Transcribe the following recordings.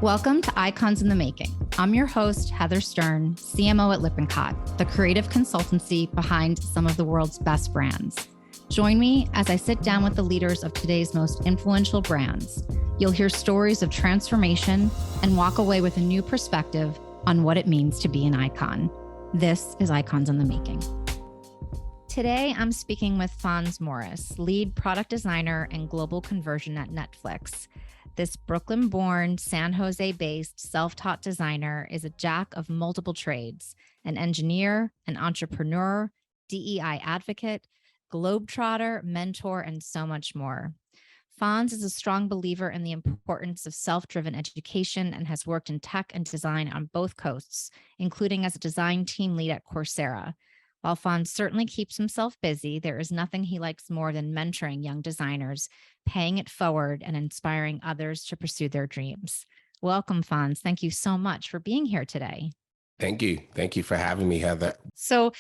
Welcome to Icons in the Making. I'm your host, Heather Stern, CMO at Lippincott, the creative consultancy behind some of the world's best brands. Join me as I sit down with the leaders of today's most influential brands. You'll hear stories of transformation and walk away with a new perspective on what it means to be an icon. This is Icons in the Making. Today, I'm speaking with Fonz Morris, lead product designer and global conversion at Netflix. This Brooklyn-born, San Jose-based, self-taught designer is a jack of multiple trades, an engineer, an entrepreneur, DEI advocate, globetrotter, mentor, and so much more. Fonz is a strong believer in the importance of self-driven education and has worked in tech and design on both coasts, including as a design team lead at Coursera. While Fonz certainly keeps himself busy, there is nothing he likes more than mentoring young designers, paying it forward, and inspiring others to pursue their dreams. Welcome, Fonz. Thank you so much for being here today. Thank you. Thank you for having me, Heather. So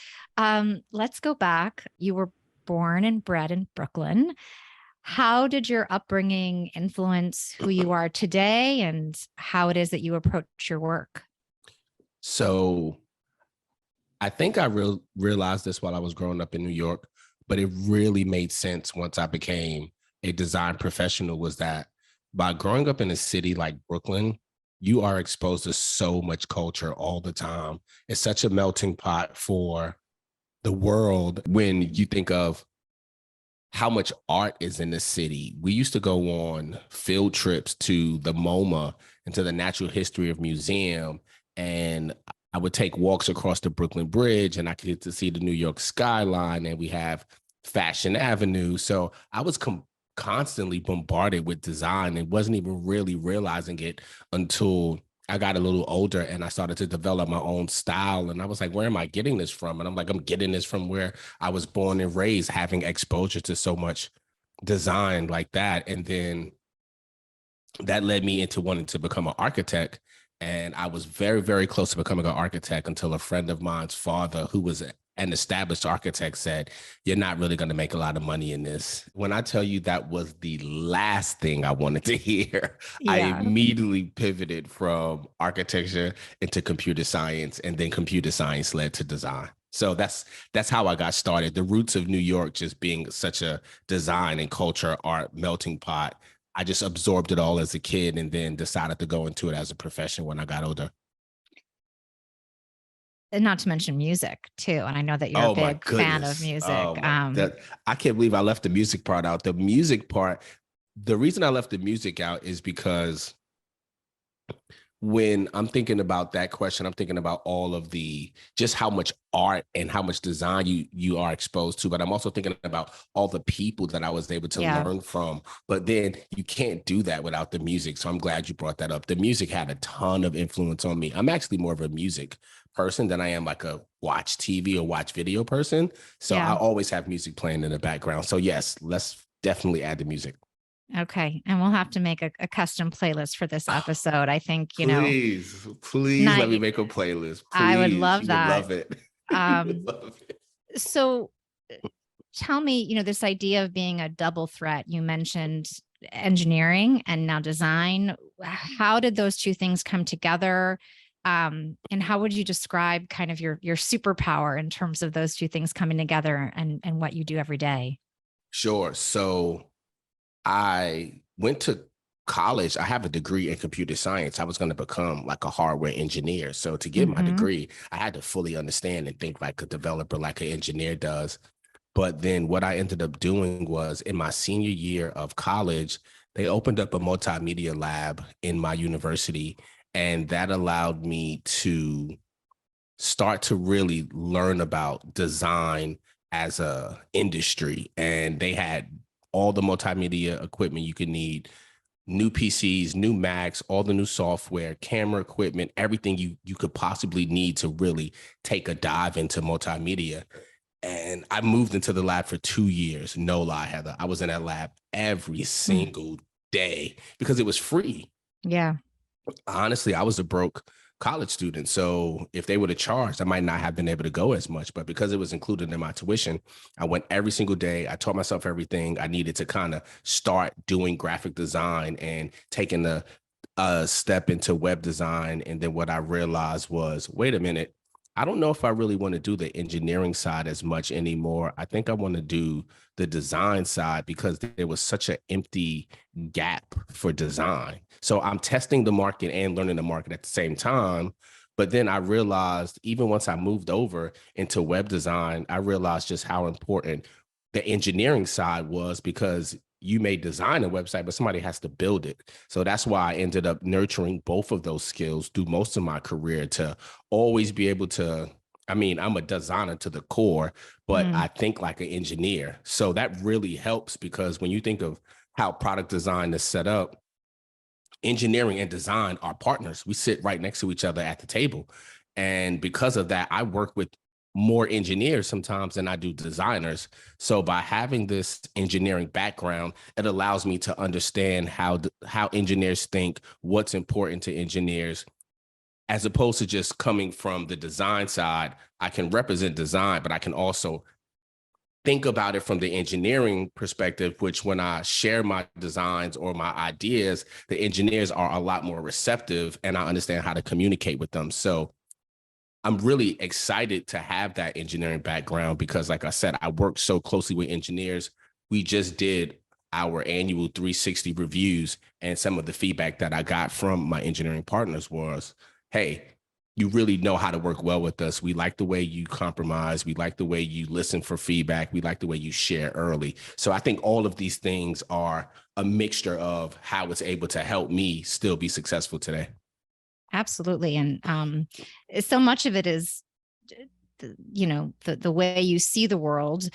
let's go back. You were born and bred in Brooklyn. How did your upbringing influence who you are today and how it is that you approach your work? So I think I realized this while I was growing up in New York, but it really made sense once I became a design professional, was that by growing up in a city like Brooklyn, you are exposed to so much culture all the time. It's such a melting pot for the world. When you think of how much art is in the city, we used to go on field trips to the MoMA and to the Natural History of Museum, and I would take walks across the Brooklyn Bridge and I could get to see the New York skyline, and we have Fashion Avenue. So I was constantly bombarded with design and wasn't even really realizing it until I got a little older and I started to develop my own style. And I was like, where am I getting this from? And I'm like, I'm getting this from where I was born and raised, having exposure to so much design like that. And then that led me into wanting to become an architect. And I was very, very close to becoming an architect until a friend of mine's father, who was an established architect, said, you're not really going to make a lot of money in this. When I tell you that was the last thing I wanted to hear, yeah. I immediately pivoted from architecture into computer science, and then computer science led to design. So that's how I got started. The roots of New York just being such a design and culture, art melting pot, I just absorbed it all as a kid and then decided to go into it as a profession when I got older. And not to mention music too. And I know that you're a big fan of music. I can't believe I left the music part out. The music part, the reason I left the music out is because when I'm thinking about that question, I'm thinking about all of just how much art and how much design you are exposed to. But I'm also thinking about all the people that I was able to learn from. But then you can't do that without the music. So I'm glad you brought that up. The music had a ton of influence on me. I'm actually more of a music person than I am like a watch TV or watch video person. So I always have music playing in the background. So yes, let's definitely add the music. Okay. And we'll have to make a custom playlist for this episode. I think, please let me make a playlist. Please. I would love that. Would love it. Love it. So tell me, this idea of being a double threat, you mentioned engineering and now design. How did those two things come together? And how would you describe kind of your superpower in terms of those two things coming together and what you do every day? Sure. So I went to college. I have a degree in computer science. I was going to become like a hardware engineer. So to get my degree, I had to fully understand and think like a developer, like an engineer does. But then what I ended up doing was in my senior year of college, they opened up a multimedia lab in my university. And that allowed me to start to really learn about design as a industry. And they had all the multimedia equipment you could need, new PCs, new Macs, all the new software, camera equipment, everything you could possibly need to really take a dive into multimedia. And I moved into the lab for 2 years. No lie, Heather. I was in that lab every single day because it was free. Yeah. Honestly, I was a broke college student. So if they would have charged, I might not have been able to go as much. But because it was included in my tuition, I went every single day. I taught myself everything I needed to kind of start doing graphic design and taking the step into web design. And then what I realized was, wait a minute, I don't know if I really want to do the engineering side as much anymore. I think I want to do the design side because there was such an empty gap for design. So I'm testing the market and learning the market at the same time. But then I realized, even once I moved over into web design, I realized just how important the engineering side was, because you may design a website, but somebody has to build it. So that's why I ended up nurturing both of those skills through most of my career, to always be able to, I mean, I'm a designer to the core, but I think like an engineer. So that really helps, because when you think of how product design is set up, engineering and design are partners. We sit right next to each other at the table. And because of that, I work with more engineers sometimes than I do designers. So by having this engineering background, it allows me to understand how engineers think, what's important to engineers, as opposed to just coming from the design side. I can represent design, but I can also think about it from the engineering perspective, which when I share my designs or my ideas, the engineers are a lot more receptive and I understand how to communicate with them. So I'm really excited to have that engineering background because, like I said, I work so closely with engineers. We just did our annual 360 reviews, and some of the feedback that I got from my engineering partners was, hey, you really know how to work well with us. We like the way you compromise. We like the way you listen for feedback. We like the way you share early. So I think all of these things are a mixture of how it's able to help me still be successful today. Absolutely. And so much of it is, the way you see the world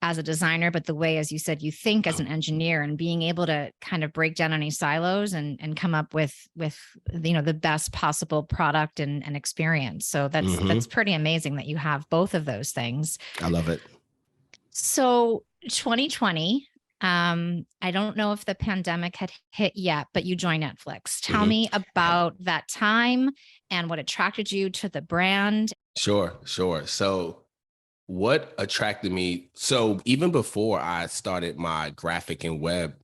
as a designer, but the way, as you said, you think as an engineer, and being able to kind of break down any silos and come up with the best possible product and experience. So that's pretty amazing that you have both of those things. I love it. So 2020, I don't know if the pandemic had hit yet, but you joined Netflix. Tell me about that time and what attracted you to the brand. Sure. So what attracted me, so even before I started my graphic and web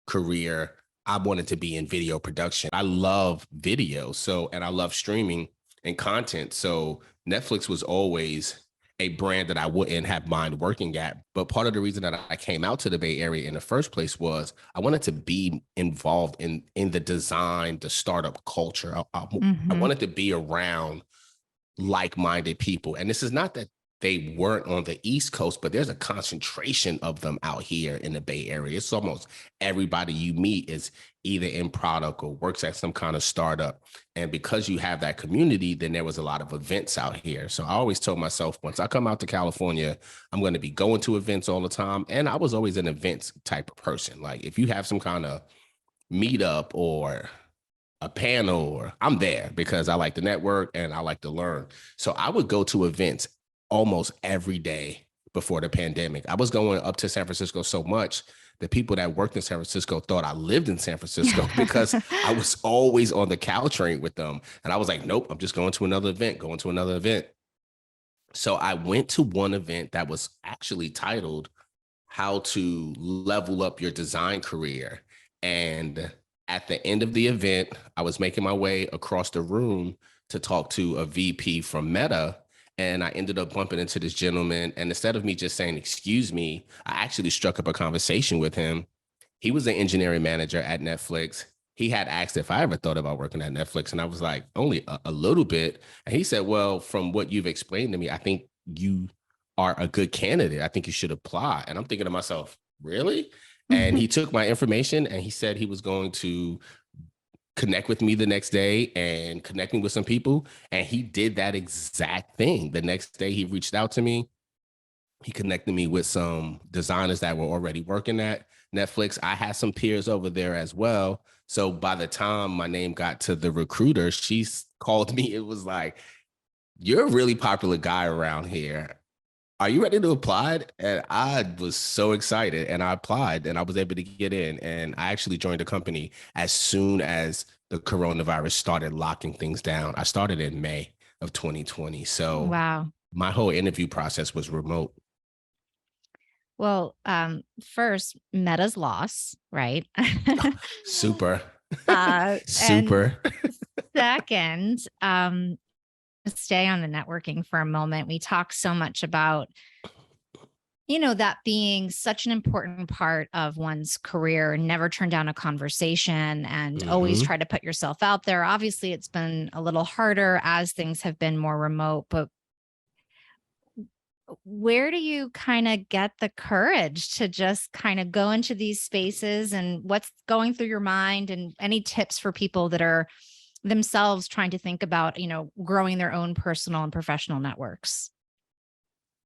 career, I wanted to be in video production. I love video, and I love streaming and content. So Netflix was always a brand that I wouldn't have mind working at. But part of the reason that I came out to the Bay Area in the first place was I wanted to be involved in the design, the startup culture. I wanted to be around like-minded people. And this is not that they weren't on the East Coast, but there's a concentration of them out here in the Bay Area. It's almost everybody you meet is either in product or works at some kind of startup. And because you have that community, then there was a lot of events out here. So I always told myself, once I come out to California, I'm going to be going to events all the time. And I was always an events type of person. Like if you have some kind of meetup or a panel, or I'm there because I like to network and I like to learn. So I would go to events almost every day before the pandemic. I was going up to San Francisco so much that people that worked in San Francisco thought I lived in San Francisco because I was always on the Caltrain with them. And I was like, nope, I'm just going to another event. So I went to one event that was actually titled How to Level Up Your Design Career. And at the end of the event, I was making my way across the room to talk to a VP from Meta. And I ended up bumping into this gentleman. And instead of me just saying, excuse me, I actually struck up a conversation with him. He was an engineering manager at Netflix. He had asked if I ever thought about working at Netflix. And I was like, only a little bit. And he said, well, from what you've explained to me, I think you are a good candidate. I think you should apply. And I'm thinking to myself, really? And he took my information and he said he was going to connect with me the next day and connect me with some people. And he did that exact thing. The next day he reached out to me. He connected me with some designers that were already working at Netflix. I had some peers over there as well. So by the time my name got to the recruiter, she called me. It was like, you're a really popular guy around here. Are you ready to apply? And I was so excited, and I applied and I was able to get in. And I actually joined the company as soon as the coronavirus started locking things down. I started in May of 2020. So wow. My whole interview process was remote. Well, first, Meta's loss, right? Super. And Super. second, stay on the networking for a moment. We talk so much about, that being such an important part of one's career, and never turn down a conversation and always try to put yourself out there. Obviously, it's been a little harder as things have been more remote, but where do you kind of get the courage to just kind of go into these spaces, and what's going through your mind, and any tips for people that are themselves trying to think about, growing their own personal and professional networks?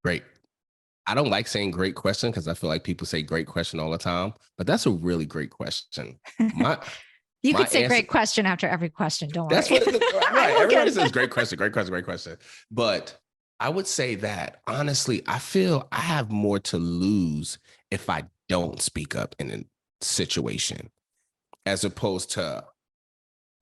Great. I don't like saying great question because I feel like people say great question all the time, but that's a really great question. My You my could say answer, great question after every question. Don't that's worry. what I right. will Everybody get says great question, great question, great question. But I would say that honestly, I feel I have more to lose if I don't speak up in a situation as opposed to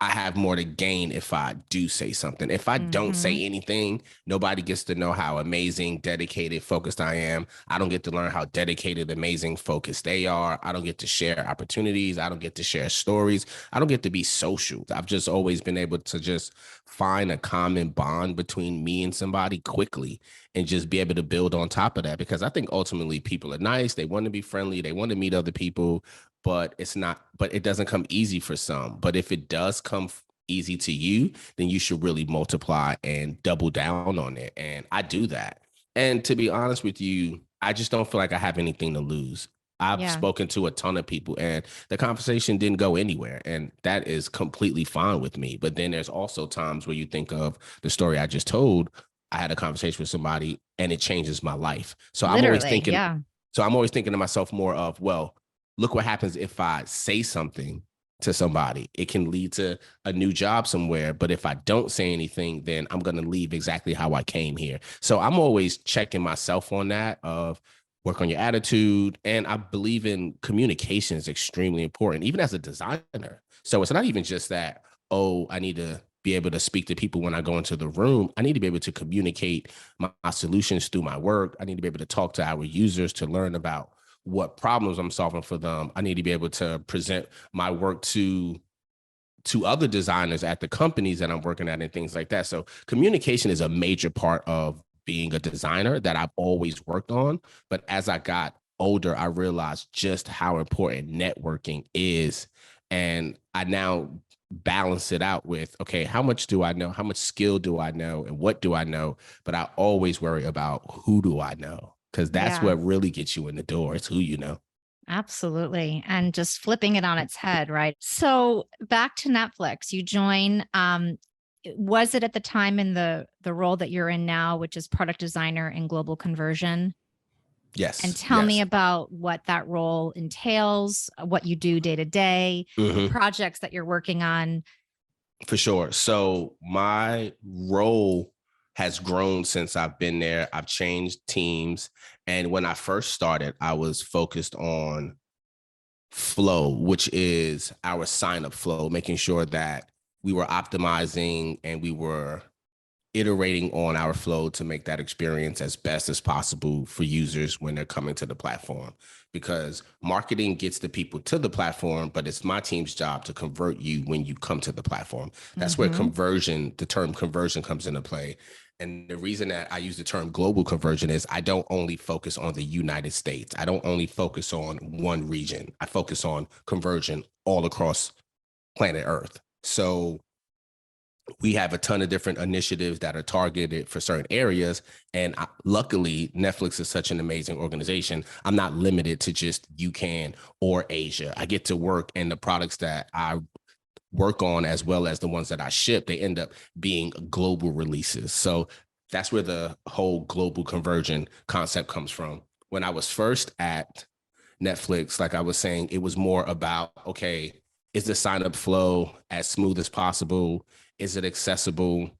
I have more to gain if I do say something. If I don't Mhm. say anything, nobody gets to know how amazing, dedicated, focused I am. I don't get to learn how dedicated, amazing, focused they are. I don't get to share opportunities. I don't get to share stories. I don't get to be social. I've just always been able to just find a common bond between me and somebody quickly and just be able to build on top of that. Because I think ultimately people are nice. They want to be friendly. They want to meet other people, but it doesn't come easy for some. But if it does come easy to you, then you should really multiply and double down on it. And I do that. And to be honest with you, I just don't feel like I have anything to lose. I've Yeah. spoken to a ton of people and the conversation didn't go anywhere. And that is completely fine with me. But then there's also times where you think of the story I just told. I had a conversation with somebody and it changes my life. Literally. Yeah. So I'm always thinking to myself more of, well, look what happens if I say something to somebody. It can lead to a new job somewhere. But if I don't say anything, then I'm going to leave exactly how I came here. So I'm always checking myself on that of work on your attitude. And I believe in communication is extremely important, even as a designer. So it's not even just that, oh, I need to be able to speak to people when I go into the room. I need to be able to communicate my solutions through my work. I need to be able to talk to our users to learn about what problems I'm solving for them. I need to be able to present my work to other designers at the companies that I'm working at and things like that. So communication is a major part of being a designer that I've always worked on. But as I got older, I realized just how important networking is. And I now balance it out with, okay, how much do I know? How much skill do I know? And what do I know? But I always worry about who do I know? Because that's Yeah. what really gets you in the door. It's who you know. Absolutely. And just flipping it on its head, right? So back to Netflix, you join. Was it at the time in the role that you're in now, which is product designer and global conversion? And Yes. tell me Yes. about what that role entails, what you do day to day, the Mm-hmm. projects that you're working on. For sure. So my role has grown since I've been there. I've changed teams. And when I first started, I was focused on flow, which is our sign up flow, making sure that we were optimizing and we were iterating on our flow to make that experience as best as possible for users when they're coming to the platform. Because marketing gets the people to the platform, but it's my team's job to convert you when you come to the platform. That's where Mm-hmm. the term conversion comes into play. And the reason that I use the term global conversion is I don't only focus on the United States. I don't only focus on one region. I focus on conversion all across planet Earth. So we have a ton of different initiatives that are targeted for certain areas. And luckily, Netflix is such an amazing organization. I'm not limited to just UCAN or Asia. I get to work, and the products that I work on, as well as the ones that I ship, they end up being global releases. So that's where the whole global conversion concept comes from. When I was first at Netflix, like I was saying, it was more about, okay, is the sign up flow as smooth as possible? Is it accessible?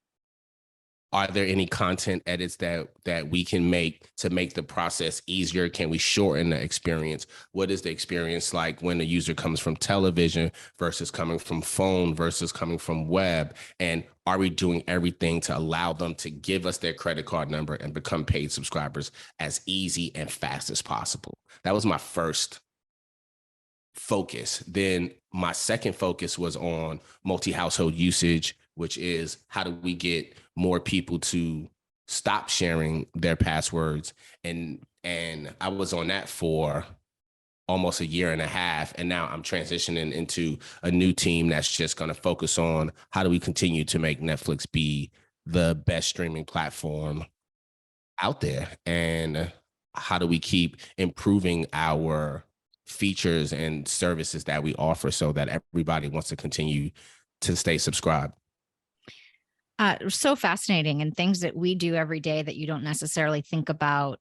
Are there any content edits that we can make to make the process easier? Can we shorten the experience? What is the experience like when a user comes from television versus coming from phone versus coming from web? And are we doing everything to allow them to give us their credit card number and become paid subscribers as easy and fast as possible? That was my first focus. Then my second focus was on multi-household usage, which is how do we get more people to stop sharing their passwords. And I was on that for almost a year and a half. And now I'm transitioning into a new team that's just going to focus on how do we continue to make Netflix be the best streaming platform out there, and how do we keep improving our features and services that we offer so that everybody wants to continue to stay subscribed. So fascinating, and things that we do every day that you don't necessarily think about.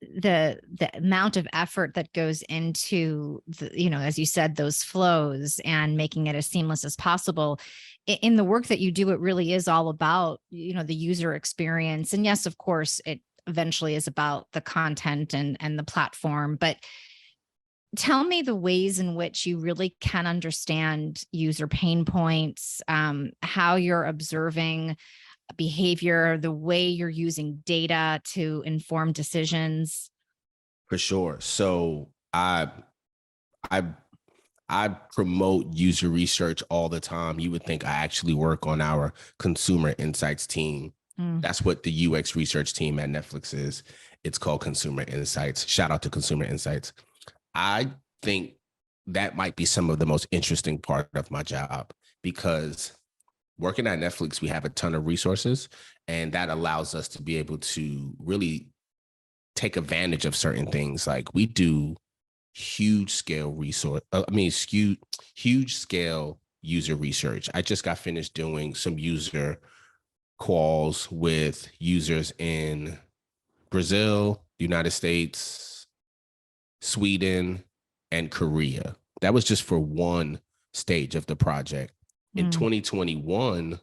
The amount of effort that goes into the, as you said, those flows and making it as seamless as possible. In the work that you do, it really is all about, the user experience. And yes, of course, it eventually is about the content and the platform. But tell me the ways in which you really can understand user pain points, how you're observing behavior, the way you're using data to inform decisions. For sure. So I promote user research all the time. You would think I actually work on our consumer insights team. That's what the UX research team at Netflix is. It's called Consumer Insights. Shout out to Consumer Insights. I think that might be some of the most interesting part of my job, because working at Netflix, we have a ton of resources, and that allows us to be able to really take advantage of certain things. Like we do huge scale user research. I just got finished doing some user calls with users in Brazil, United States, Sweden, and Korea. That was just for one stage of the project. In 2021,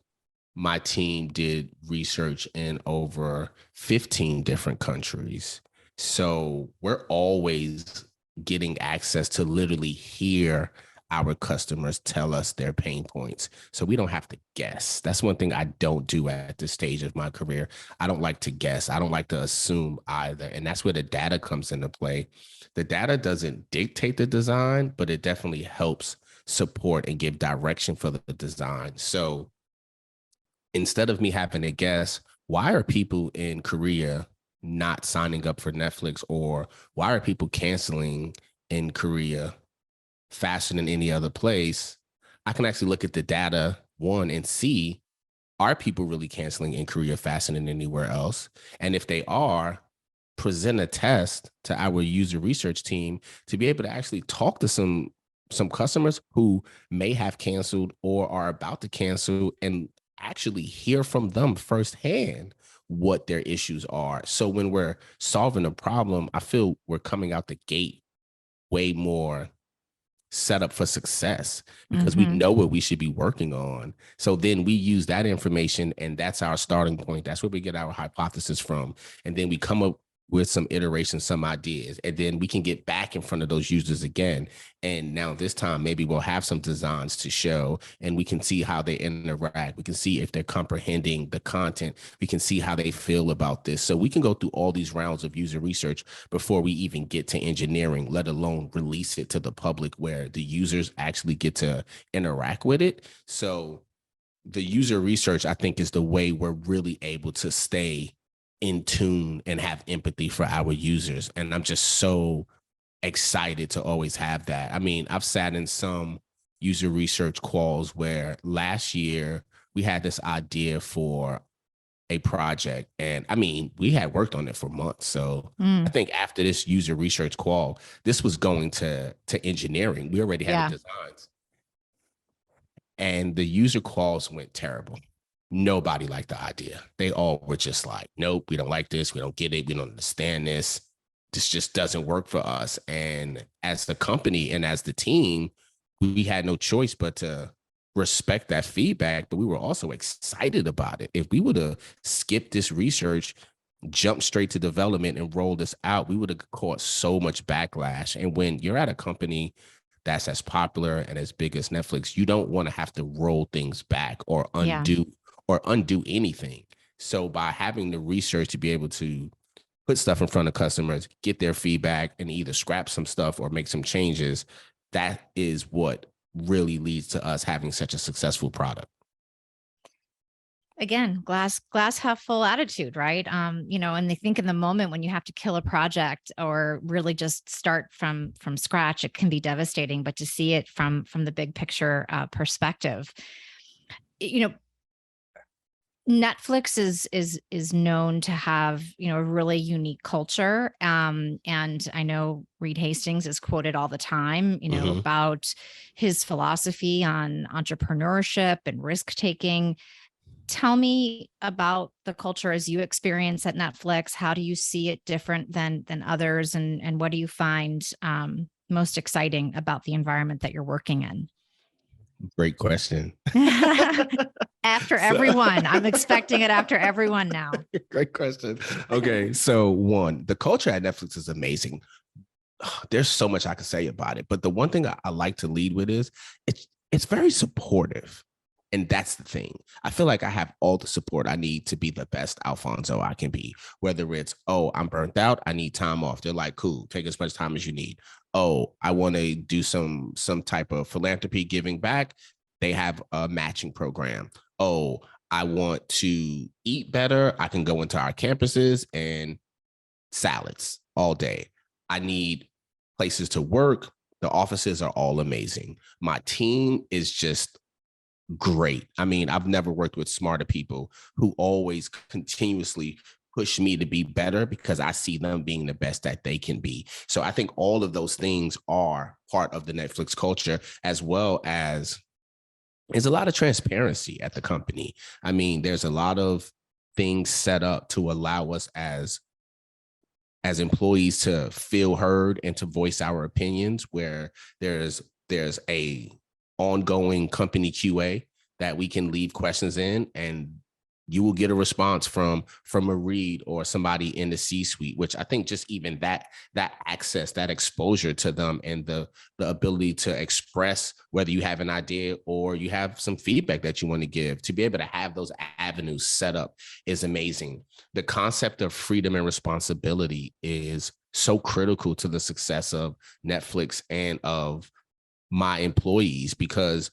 my team did research in over 15 different countries. So we're always getting access to literally hear our customers tell us their pain points, so we don't have to guess. That's one thing I don't do at this stage of my career. I don't like to guess. I don't like to assume either. And that's where the data comes into play. The data doesn't dictate the design, but it definitely helps support and give direction for the design. So instead of me having to guess, why are people in Korea not signing up for Netflix, or why are people canceling in Korea faster than any other place? I can actually look at the data, one, and see, are people really canceling in Korea faster than anywhere else? And if they are, present a test to our user research team to be able to actually talk to some customers who may have canceled or are about to cancel, and actually hear from them firsthand what their issues are. So when we're solving a problem, I feel we're coming out the gate way more set up for success, because we know what we should be working on. So then we use that information, and that's our starting point. That's where we get our hypothesis from. And then we come up with some iterations, some ideas, and then we can get back in front of those users again. And now this time, maybe we'll have some designs to show, and we can see how they interact. We can see if they're comprehending the content. We can see how they feel about this. So we can go through all these rounds of user research before we even get to engineering, let alone release it to the public where the users actually get to interact with it. So the user research, I think, is the way we're really able to stay in tune and have empathy for our users. And I'm just so excited to always have that. I mean, I've sat in some user research calls where last year we had this idea for a project, and I mean, we had worked on it for months. So I think after this user research call, this was going to engineering. We already had the designs, and the user calls went terrible. Nobody liked the idea. They all were just like, nope, we don't like this. We don't get it. We don't understand this. This just doesn't work for us. And as the company and as the team, we had no choice but to respect that feedback, but we were also excited about it. If we would have skipped this research, jumped straight to development and rolled this out, we would have caught so much backlash. And when you're at a company that's as popular and as big as Netflix, you don't want to have to roll things back or undo anything. So by having the research to be able to put stuff in front of customers, get their feedback, and either scrap some stuff or make some changes. That is what really leads to us having such a successful product. Again, glass half full attitude, right? And they think in the moment when you have to kill a project or really just start from scratch, it can be devastating. But to see it from the big picture perspective, Netflix is known to have, a really unique culture. And I know Reed Hastings is quoted all the time, about his philosophy on entrepreneurship and risk taking. Tell me about the culture as you experience at Netflix. How do you see it different than others? And what do you find most exciting about the environment that you're working in? Great question. After everyone, I'm expecting it after everyone now. Great question. Okay. So one, the culture at Netflix is amazing. There's so much I could say about it, but the one thing I like to lead with is it's very supportive. And that's the thing. I feel like I have all the support I need to be the best Alfonso I can be, whether it's, oh, I'm burnt out, I need time off. They're like, cool, take as much time as you need. Oh, I want to do some type of philanthropy giving back. They have a matching program. Oh, I want to eat better. I can go into our campuses and salads all day. I need places to work. The offices are all amazing. My team is just great. I mean, I've never worked with smarter people who always continuously push me to be better because I see them being the best that they can be. So I think all of those things are part of the Netflix culture, as well as there's a lot of transparency at the company. I mean, there's a lot of things set up to allow us as employees to feel heard and to voice our opinions, where there's a ongoing company QA that we can leave questions in, and you will get a response from a Reed or somebody in the C-suite, which I think just even that access, that exposure to them, and the ability to express whether you have an idea or you have some feedback that you want to give, to be able to have those avenues set up is amazing. The concept of freedom and responsibility is so critical to the success of Netflix and of my employees, because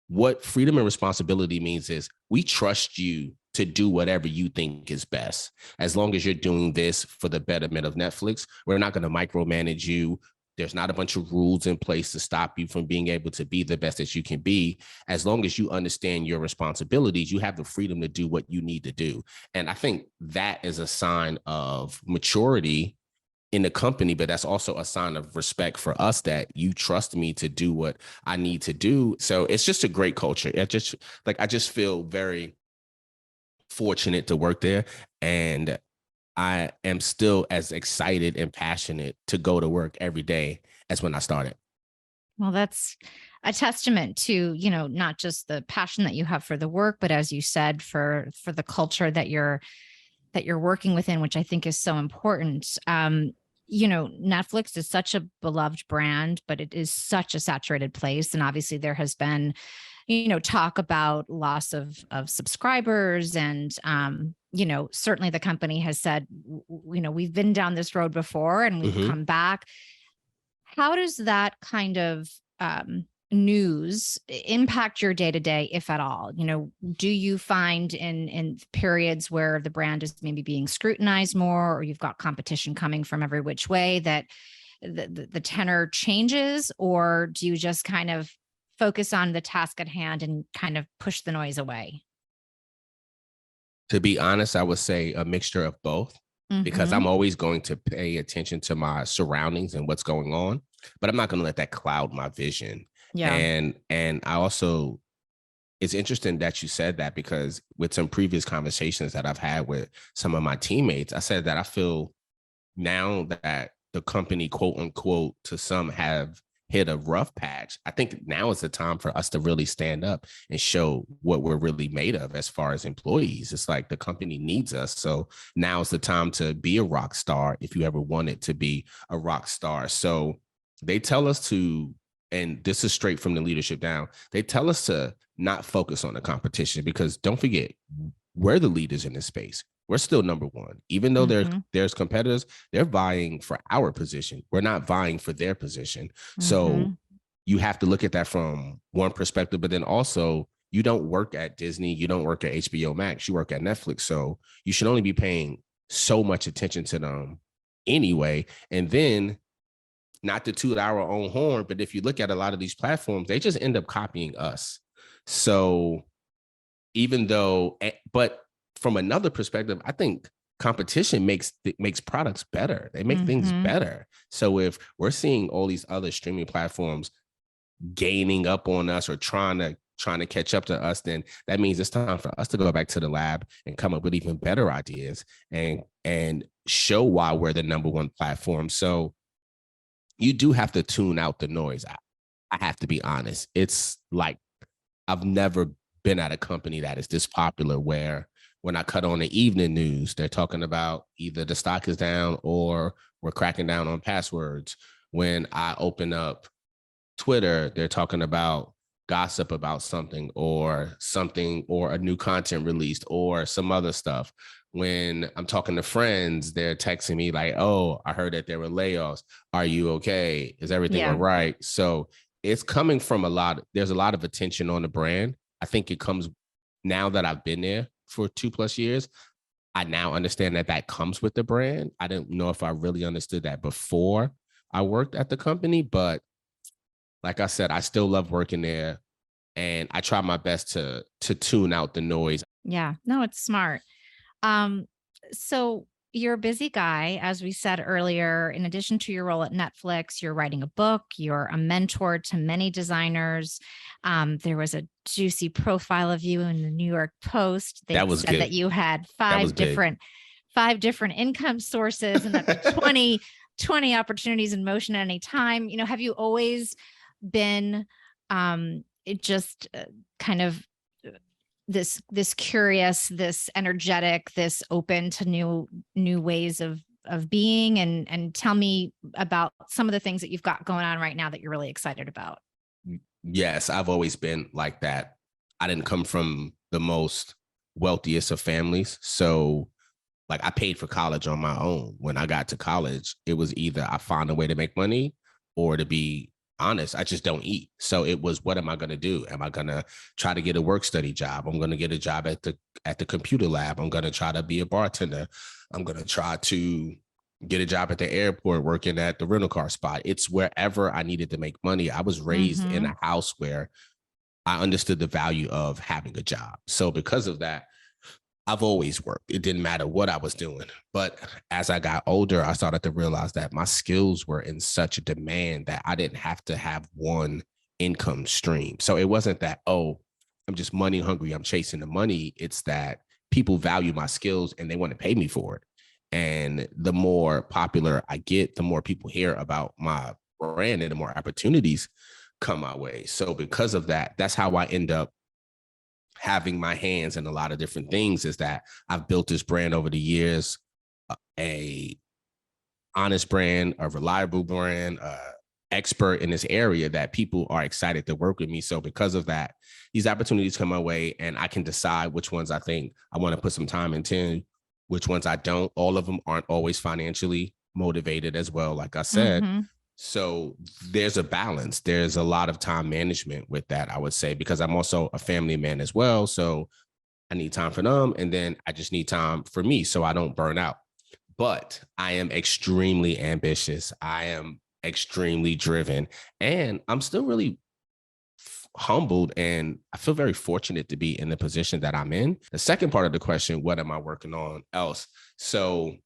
what freedom and responsibility means is we trust you to do whatever you think is best. As long as you're doing this for the betterment of Netflix, we're not going to micromanage you. There's not a bunch of rules in place to stop you from being able to be the best that you can be. As long as you understand your responsibilities, you have the freedom to do what you need to do. And I think that is a sign of maturity in the company, but that's also a sign of respect for us that you trust me to do what I need to do. So it's just a great culture. I just feel very fortunate to work there, and I am still as excited and passionate to go to work every day as when I started. Well, that's a testament to, not just the passion that you have for the work, but as you said, for the culture that you're working within, which I think is so important. Netflix is such a beloved brand, but it is such a saturated place. And obviously there has been, talk about loss of subscribers. And, certainly the company has said, we've been down this road before and we've come back. How does that kind of news impact your day-to-day, if at all? Do you find in periods where the brand is maybe being scrutinized more, or you've got competition coming from every which way, that the tenor changes? Or do you just kind of focus on the task at hand and kind of push the noise away? To be honest, I would say a mixture of both, because I'm always going to pay attention to my surroundings and what's going on, but I'm not going to let that cloud my vision. Yeah. And I also, it's interesting that you said that, because with some previous conversations that I've had with some of my teammates, I said that I feel now that the company, quote unquote, to some have hit a rough patch. I think now is the time for us to really stand up and show what we're really made of as far as employees. It's like the company needs us. So now is the time to be a rock star if you ever wanted to be a rock star. So they tell us to, and this is straight from the leadership down, they tell us to not focus on the competition, because don't forget, we're the leaders in this space. we're still number one. Even though there's competitors, they're vying for our position. We're not vying for their position. So you have to look at that from one perspective, but then also you don't work at Disney, you don't work at HBO Max, you work at Netflix. So you should only be paying so much attention to them anyway. And then, not to toot our own horn, but if you look at a lot of these platforms, they just end up copying us. So even though, but from another perspective, I think competition makes products better. They make things better. So if we're seeing all these other streaming platforms gaining up on us or trying to catch up to us, then that means it's time for us to go back to the lab and come up with even better ideas and show why we're the number one platform. So you do have to tune out the noise. I have to be honest. It's like I've never been at a company that is this popular where when I cut on the evening news, they're talking about either the stock is down or we're cracking down on passwords. When I open up Twitter, they're talking about gossip about something or a new content released or some other stuff. When I'm talking to friends, they're texting me like, oh, I heard that there were layoffs. Are you okay? Is everything all right? So it's coming from there's a lot of attention on the brand. I think it comes now that I've been there for 2+ years. I now understand that comes with the brand. I didn't know if I really understood that before I worked at the company, but like I said, I still love working there and I try my best to tune out the noise. Yeah, no, it's smart. So you're a busy guy, as we said earlier. In addition to your role at Netflix, you're writing a book, you're a mentor to many designers. There was a juicy profile of you in the New York Post. They said good. That you had five different income sources and that 20 opportunities in motion at any time. Have you always been just kind of this curious, this energetic, this open to new ways of being, and tell me about some of the things that you've got going on right now that you're really excited about? Yes, I've always been like that. I didn't come from the most wealthiest of families. So like I paid for college on my own. When I got to college, it was either I find a way to make money or, to be honest, I just don't eat. So it was, what am I going to do? Am I going to try to get a work study job? I'm going to get a job at the computer lab. I'm going to try to be a bartender. I'm going to try to get a job at the airport working at the rental car spot. It's wherever I needed to make money. I was raised in a house where I understood the value of having a job. So because of that, I've always worked. It didn't matter what I was doing. But as I got older, I started to realize that my skills were in such a demand that I didn't have to have one income stream. So it wasn't that, oh, I'm just money hungry, I'm chasing the money. It's that people value my skills and they want to pay me for it. And the more popular I get, the more people hear about my brand and the more opportunities come my way. So because of that, that's how I end up having my hands in a lot of different things, is that I've built this brand over the years, a honest brand, a reliable brand, expert in this area that people are excited to work with me. So because of that, these opportunities come my way and I can decide which ones I think I want to put some time into, which ones I don't. All of them aren't always financially motivated as well, like I said. So there's a balance. There's a lot of time management with that, I would say, because I'm also a family man as well. So I need time for them. And then I just need time for me so I don't burn out. But I am extremely ambitious. I am extremely driven. And I'm still really humbled, and I feel very fortunate to be in the position that I'm in. The second part of the question, what am I working on else? So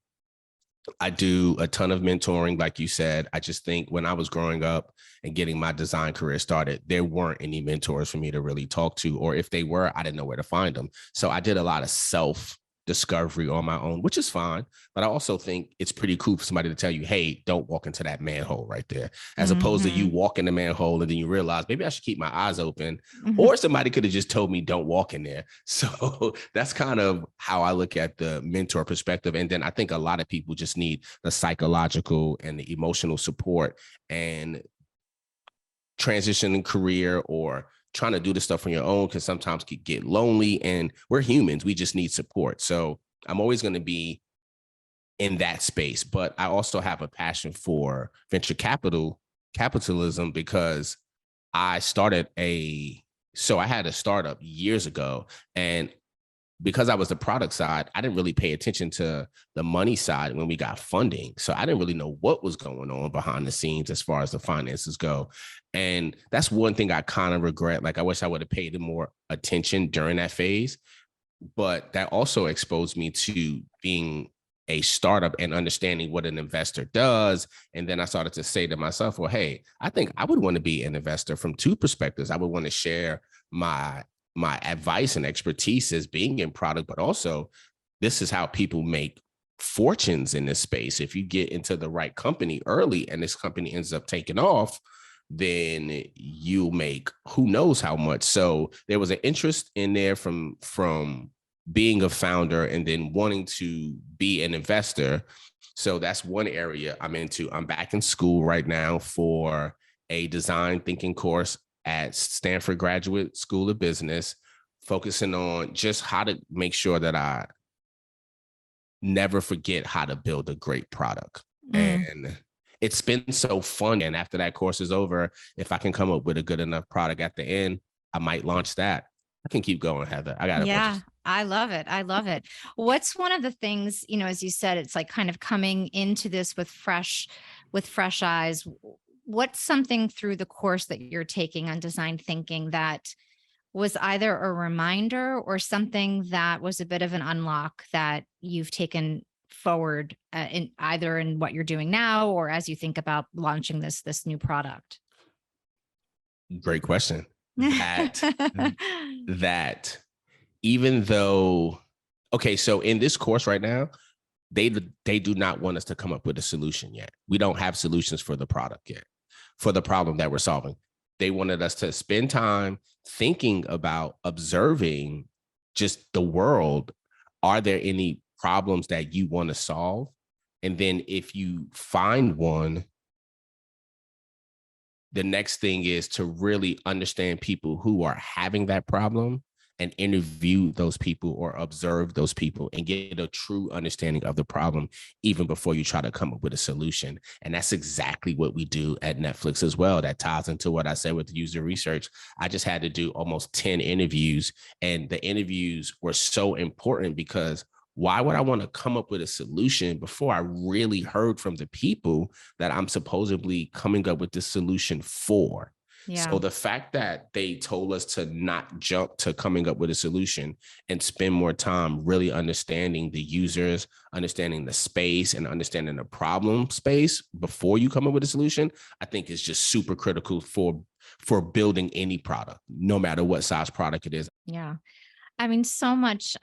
I do a ton of mentoring, like you said. I just think when I was growing up and getting my design career started, there weren't any mentors for me to really talk to, or if they were, I didn't know where to find them. So I did a lot of self-discovery on my own, which is fine. But I also think it's pretty cool for somebody to tell you, hey, don't walk into that manhole right there, as opposed to you walk in the manhole and then you realize maybe I should keep my eyes open, or somebody could have just told me don't walk in there. So that's kind of how I look at the mentor perspective. And then I think a lot of people just need the psychological and the emotional support, and transitioning career or trying to do this stuff on your own can sometimes get lonely, and we're humans. We just need support. So I'm always going to be in that space. But I also have a passion for venture capitalism, because I had a startup years ago, and because I was the product side, I didn't really pay attention to the money side when we got funding. So I didn't really know what was going on behind the scenes as far as the finances go. And that's one thing I kind of regret. Like, I wish I would have paid more attention during that phase. But that also exposed me to being a startup and understanding what an investor does. And then I started to say to myself, well, hey, I think I would want to be an investor from two perspectives. I would want to share my advice and expertise as being in product, but also this is how people make fortunes in this space. If you get into the right company early and this company ends up taking off, then you'll make who knows how much. So there was an interest in there from being a founder and then wanting to be an investor. So that's one area I'm into. I'm back in school right now for a design thinking course at Stanford Graduate School of Business, focusing on just how to make sure that I never forget how to build a great product. And it's been so fun. And after that course is over, if I can come up with a good enough product at the end, I might launch that. I can keep going, Heather. I got Yeah, I love it. I love it. What's one of the things, as you said, it's like kind of coming into this with fresh eyes. What's something through the course that you're taking on design thinking that was either a reminder or something that was a bit of an unlock that you've taken forward in what you're doing now, or as you think about launching this new product? Great question. That even though, okay, so in this course right now, they do not want us to come up with a solution yet. We don't have solutions for the product yet, for the problem that we're solving. They wanted us to spend time thinking about observing just the world. Are there any problems that you want to solve? And then if you find one, the next thing is to really understand people who are having that problem and interview those people or observe those people and get a true understanding of the problem even before you try to come up with a solution. And that's exactly what we do at Netflix as well. That ties into what I said with user research. I just had to do almost 10 interviews, and the interviews were so important because why would I want to come up with a solution before I really heard from the people that I'm supposedly coming up with this solution for? Yeah. So the fact that they told us to not jump to coming up with a solution and spend more time really understanding the users, understanding the space, and understanding the problem space before you come up with a solution, I think is just super critical for building any product, no matter what size product it is. Yeah. I mean, so much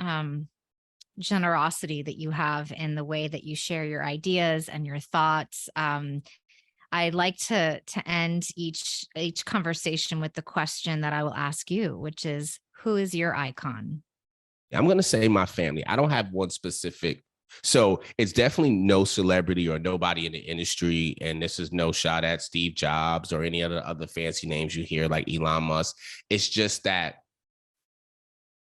generosity that you have in the way that you share your ideas and your thoughts. I like to end each conversation with the question that I will ask you, which is, who is your icon? I'm going to say my family. I don't have one specific. So it's definitely no celebrity or nobody in the industry. And this is no shot at Steve Jobs or any other fancy names you hear like Elon Musk. It's just that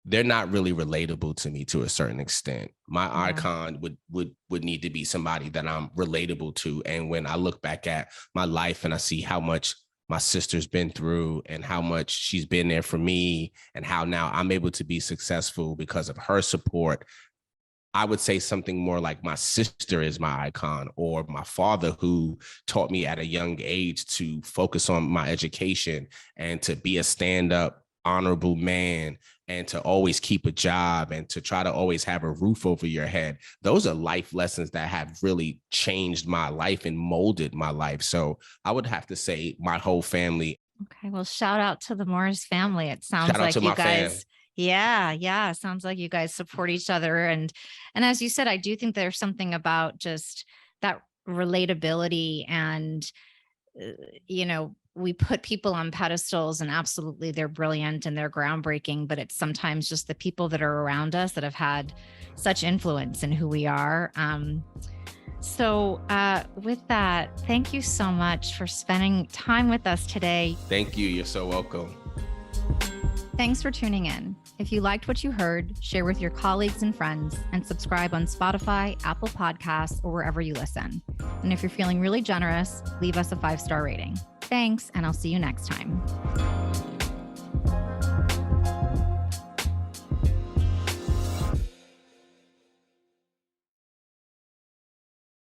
they're not really relatable to me to a certain extent. My icon would need to be somebody that I'm relatable to. And when I look back at my life and I see how much my sister's been through and how much she's been there for me and how now I'm able to be successful because of her support, I would say something more like my sister is my icon, or my father, who taught me at a young age to focus on my education and to be a stand-up, honorable man, and to always keep a job and to try to always have a roof over your head. Those are life lessons that have really changed my life and molded my life. So I would have to say my whole family. Okay. Well, shout out to the Morris family. It sounds like you guys. Yeah. Sounds like you guys support each other. And as you said, I do think there's something about just that relatability and, we put people on pedestals and absolutely they're brilliant and they're groundbreaking, but it's sometimes just the people that are around us that have had such influence in who we are. So with that, thank you so much for spending time with us today. Thank you. You're so welcome. Thanks for tuning in. If you liked what you heard, share with your colleagues and friends, and subscribe on Spotify, Apple Podcasts, or wherever you listen. And if you're feeling really generous, leave us a 5-star rating. Thanks, and I'll see you next time.